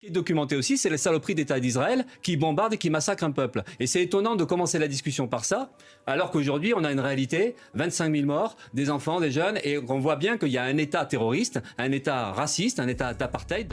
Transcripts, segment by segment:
Ce qui est documenté aussi, c'est les saloperies d'État d'Israël qui bombardent et qui massacrent un peuple. Et c'est étonnant de commencer la discussion par ça, alors qu'aujourd'hui, on a une réalité, 25 000 morts, des enfants, des jeunes, et on voit bien qu'il y a un État terroriste, un État raciste, un État d'apartheid.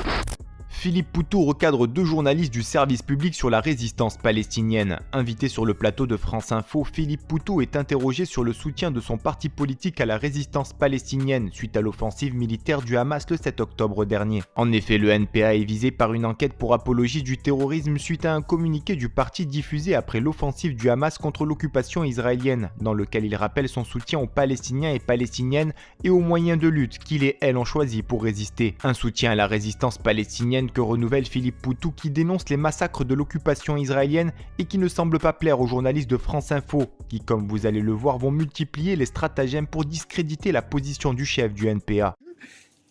Philippe Poutou recadre 2 journalistes du service public sur la résistance palestinienne. Invité sur le plateau de France Info, Philippe Poutou est interrogé sur le soutien de son parti politique à la résistance palestinienne suite à l'offensive militaire du Hamas le 7 octobre dernier. En effet, le NPA est visé par une enquête pour apologie du terrorisme suite à un communiqué du parti diffusé après l'offensive du Hamas contre l'occupation israélienne, dans lequel il rappelle son soutien aux Palestiniens et Palestiniennes et aux moyens de lutte qu'il et elle ont choisi pour résister. Un soutien à la résistance palestinienne que renouvelle Philippe Poutou qui dénonce les massacres de l'occupation israélienne et qui ne semble pas plaire aux journalistes de France Info, qui comme vous allez le voir vont multiplier les stratagèmes pour discréditer la position du chef du NPA.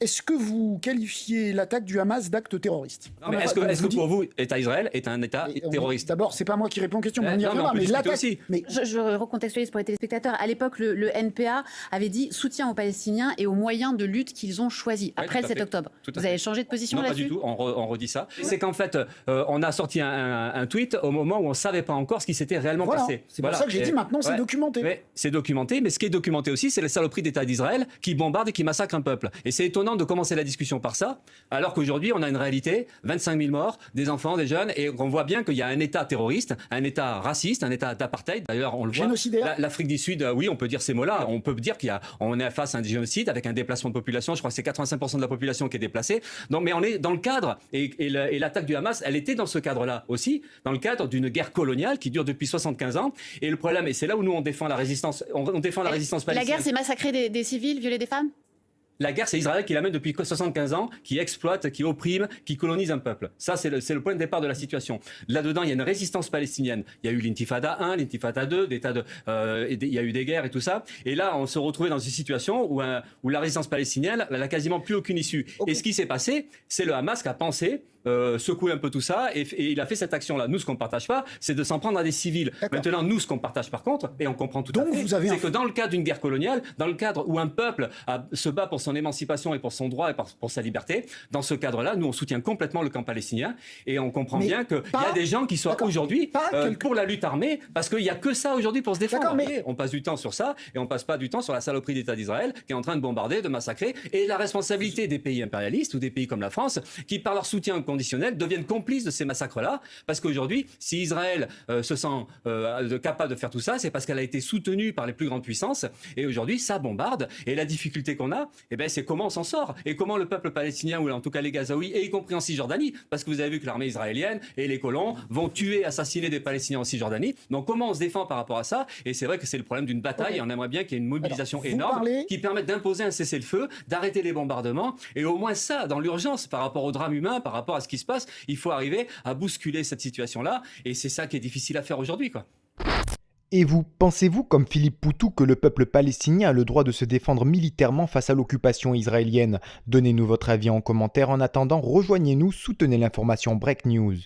Est-ce que vous qualifiez l'attaque du Hamas d'acte terroriste? Non, mais est-ce que pour vous, État Israël est un État terroriste? D'abord, c'est pas moi qui réponds aux questions, on y reviendra, mais l'attaque aussi. Mais... Je recontextualise pour les téléspectateurs. À l'époque, le NPA avait dit soutien aux Palestiniens et aux moyens de lutte qu'ils ont choisis après le 7 octobre. Vous avez changé de position là-dessus? Non, pas du tout, on redit ça. C'est qu'en fait, on a sorti un tweet au moment où on ne savait pas encore ce qui s'était réellement passé. C'est pour ça que j'ai dit maintenant c'est documenté. C'est documenté, mais ce qui est documenté aussi, c'est les saloperies d'État d'Israël qui bombardent et qui massacrent un peuple. Et c'est étonnant de commencer la discussion par ça, alors qu'aujourd'hui, on a une réalité, 25 000 morts, des enfants, des jeunes, et on voit bien qu'il y a un État terroriste, un État raciste, un État d'apartheid. D'ailleurs, on le voit. Génocidaire. L'Afrique du Sud, oui, on peut dire ces mots-là. On peut dire qu'on est face à un génocide avec un déplacement de population. Je crois que c'est 85% de la population qui est déplacée. Donc, mais on est dans le cadre, et l'attaque du Hamas, elle était dans ce cadre-là aussi, dans le cadre d'une guerre coloniale qui dure depuis 75 ans. Et le problème, et c'est là où nous on défend la résistance, on défend la résistance palestinienne. La guerre, c'est massacrer des civils, violer des femmes? La guerre, c'est Israël qui l'amène depuis 75 ans, qui exploite, qui opprime, qui colonise un peuple. Ça, c'est le point de départ de la situation. Là-dedans, il y a une résistance palestinienne. Il y a eu l'intifada 1, l'intifada 2, il y a eu des guerres et tout ça. Et là, on se retrouvait dans une situation où la résistance palestinienne n'a quasiment plus aucune issue. Okay. Et ce qui s'est passé, c'est le Hamas qui a pensé secouer un peu tout ça et il a fait cette action-là. Nous, ce qu'on ne partage pas, c'est de s'en prendre à des civils. Maintenant, nous, ce qu'on partage par contre, et on comprend tout à fait, c'est que dans le cadre d'une guerre coloniale, dans le cadre où un peuple se bat pour son émancipation et pour son droit et pour sa liberté, dans ce cadre-là, nous, on soutient complètement le camp palestinien et on comprend bien qu'il y a des gens qui sont aujourd'hui pour la lutte armée parce qu'il n'y a que ça aujourd'hui pour se défendre. Mais on passe du temps sur ça et on passe pas du temps sur la saloperie d'État d'Israël qui est en train de bombarder, de massacrer et la responsabilité des pays impérialistes ou des pays comme la France qui, par leur soutien conditionnels deviennent complices de ces massacres-là, parce qu'aujourd'hui, si Israël se sent capable de faire tout ça, c'est parce qu'elle a été soutenue par les plus grandes puissances, et aujourd'hui, ça bombarde, et la difficulté qu'on a, c'est comment on s'en sort, et comment le peuple palestinien, ou en tout cas les Gazaouis, et y compris en Cisjordanie, parce que vous avez vu que l'armée israélienne et les colons vont tuer, assassiner des Palestiniens en Cisjordanie, donc comment on se défend par rapport à ça, et c'est vrai que c'est le problème d'une bataille, et on aimerait bien qu'il y ait une mobilisation énorme, qui permette d'imposer un cessez-le-feu, d'arrêter les bombardements, et au moins ça, dans l'urgence, par rapport au drame humain, par rapport à ce qui se passe, il faut arriver à bousculer cette situation-là, et c'est ça qui est difficile à faire aujourd'hui, quoi. Et vous, pensez-vous, comme Philippe Poutou, que le peuple palestinien a le droit de se défendre militairement face à l'occupation israélienne? Donnez-nous votre avis en commentaire. En attendant, rejoignez-nous, soutenez l'information Break News.